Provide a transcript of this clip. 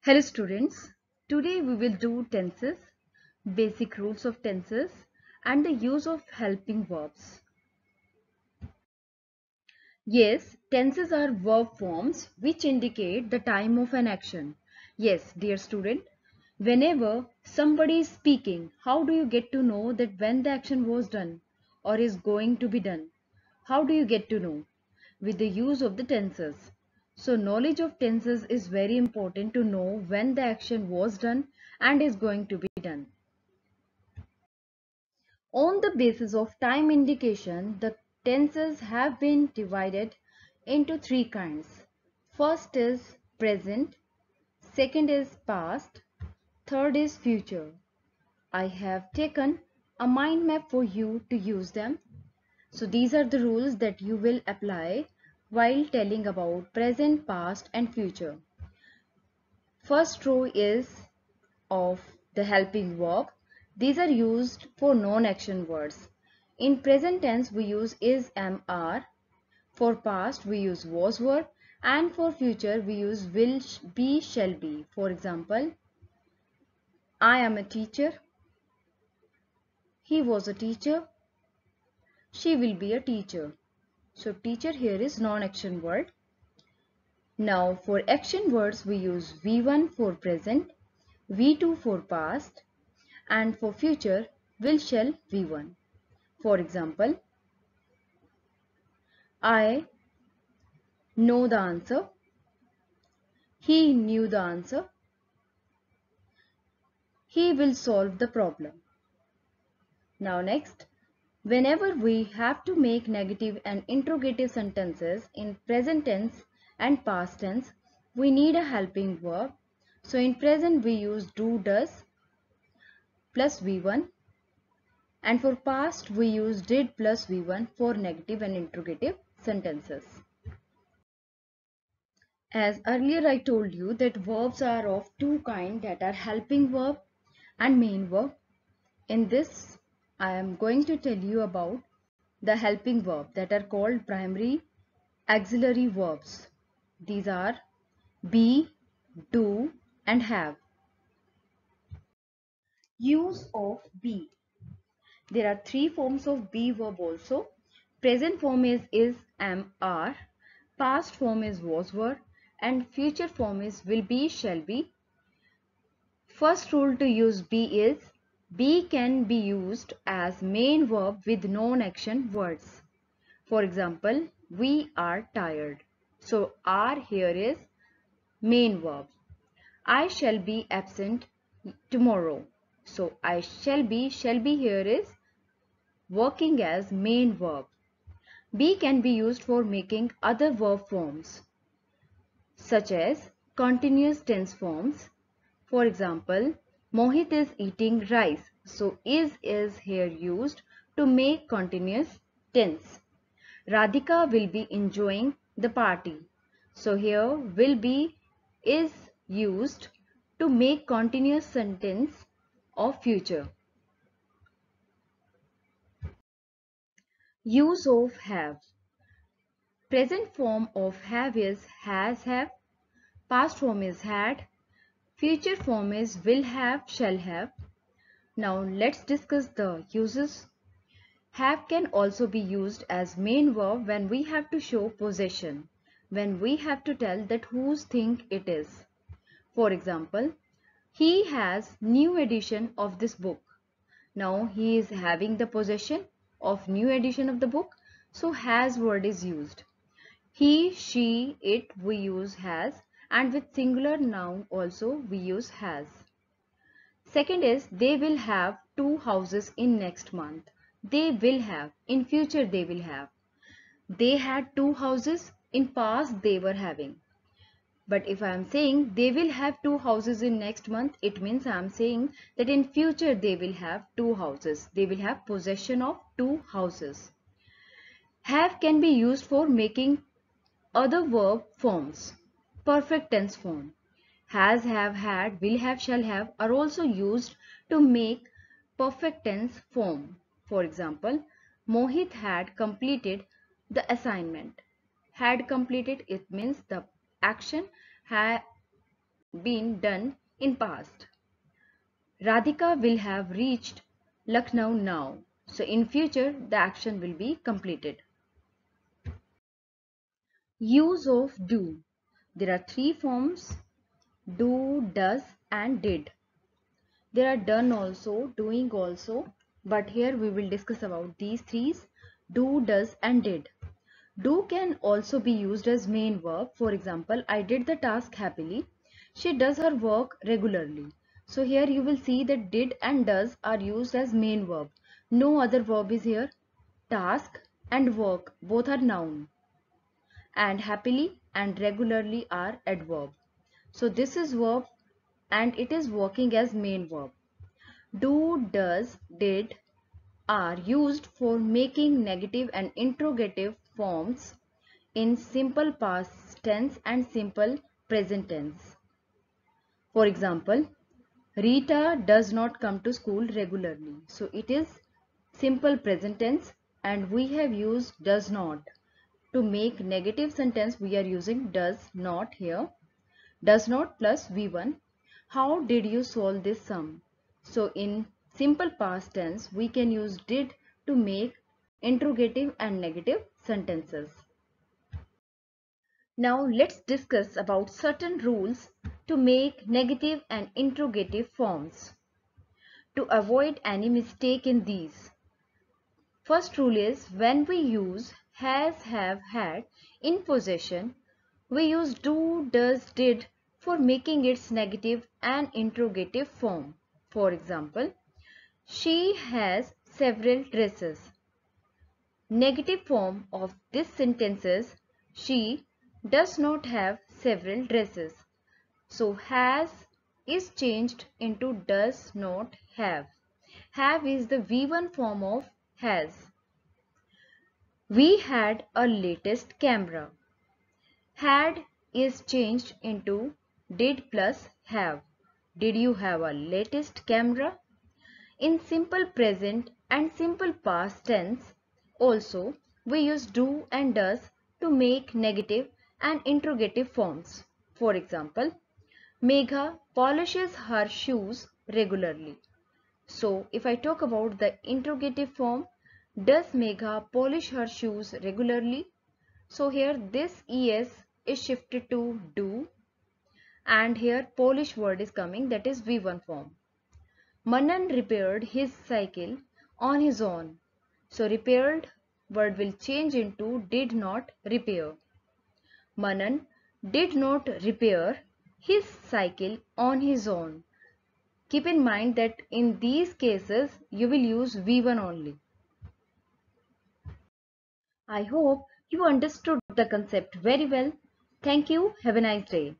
Hello students, today we will do tenses, basic rules of tenses and the use of helping verbs. Yes, tenses are verb forms which indicate the time of an action. Yes, dear student, whenever somebody is speaking, how do you get to know that when the action was done or is going to be done? How do you get to know? With the use of the tenses. So knowledge of tenses is very important to know when the action was done and is going to be done. On the basis of time indication, the tenses have been divided into three kinds. First is present, second is past, third is future. I have taken a mind map for you to use them. So these are the rules that you will apply while telling about present, past and future. First row is of the helping verb. These are used for non-action words. In present tense we use is, am, are. For past we use was, were, and for future we use will, be, shall be. For example, I am a teacher, he was a teacher, she will be a teacher. So teacher here is non-action word. Now for action words we use V1 for present, V2 for past, and for future will, shall, V1. For example, I know the answer, he knew the answer, he will solve the problem. Now next, whenever we have to make negative and interrogative sentences in present tense and past tense, we need a helping verb. So in present we use do, does plus V1, and for past we use did plus V1 for negative and interrogative sentences. As earlier I told you that verbs are of two kinds, that are helping verb and main verb. In this I am going to tell you about the helping verb that are called primary auxiliary verbs. These are be, do and have. Use of be. There are three forms of be verb also. Present form is, am, are. Past form is was, were, and future form is will be, shall be. First rule to use be is, be can be used as main verb with non-action words. For example, we are tired. So are here is main verb. I shall be absent tomorrow. So I shall be here is working as main verb. Be can be used for making other verb forms such as continuous tense forms. For example, Mohit is eating rice. So is here used to make continuous tense. Radhika will be enjoying the party. So here will be is used to make continuous sentence of future. Use of have. Present form of have is has, have. Past form is had. Future form is will have, shall have. Now let's discuss the uses. Have can also be used as main verb when we have to show possession, when we have to tell that whose thing it is. For example, he has new edition of this book. Now he is having the possession of new edition of the book, so has word is used. He, she, it we use has, and with singular noun also we use has. Second is they will have two houses in next month. They will have, in future they will have. They had two houses, in past they were having. But if I am saying they will have two houses in next month, it means I am saying that in future they will have two houses. They will have possession of two houses. Have can be used for making other verb forms. Perfect tense form. Has, have, had, will have, shall have are also used to make perfect tense form. For example, Mohit had completed the assignment. Had completed, it means the action been done in past. Radhika will have reached Lucknow now. So in future the action will be completed. Use of do. There are three forms: do, does and did. There are done also, doing also, but here we will discuss about these three: do, does and did. Do can also be used as main verb. For example, I did the task happily. She does her work regularly. So here you will see that did and does are used as main verb. No other verb is here. Task and work both are noun, and happily and regularly are adverb. So this is verb and it is working as main verb. Do, does, did are used for making negative and interrogative forms in simple past tense and simple present tense. For example, Rita does not come to school regularly. So it is simple present tense and we have used does not. To make negative sentence we are using does not here. Does not plus V1. How did you solve this sum? So in simple past tense we can use did to make interrogative and negative sentences. Now let's discuss about certain rules to make negative and interrogative forms. To avoid any mistake in these. First rule is when we use has, have, had in possession, we use do, does, did for making its negative and interrogative form. For example, she has several dresses. Negative form of this sentence is she does not have several dresses. So has is changed into does not have. Have is the V1 form of has. We had a latest camera. Had is changed into did plus have. Did you have a latest camera? In simple present and simple past tense, also we use do and does to make negative and interrogative forms. For example, Megha polishes her shoes regularly. So if I talk about the interrogative form, does Megha polish her shoes regularly? So here this es is shifted to do and here polish word is coming, that is V1 form. Manan repaired his cycle on his own. So repaired word will change into did not repair. Manan did not repair his cycle on his own. Keep in mind that in these cases you will use V1 only. I hope you understood the concept very well. Thank you. Have a nice day.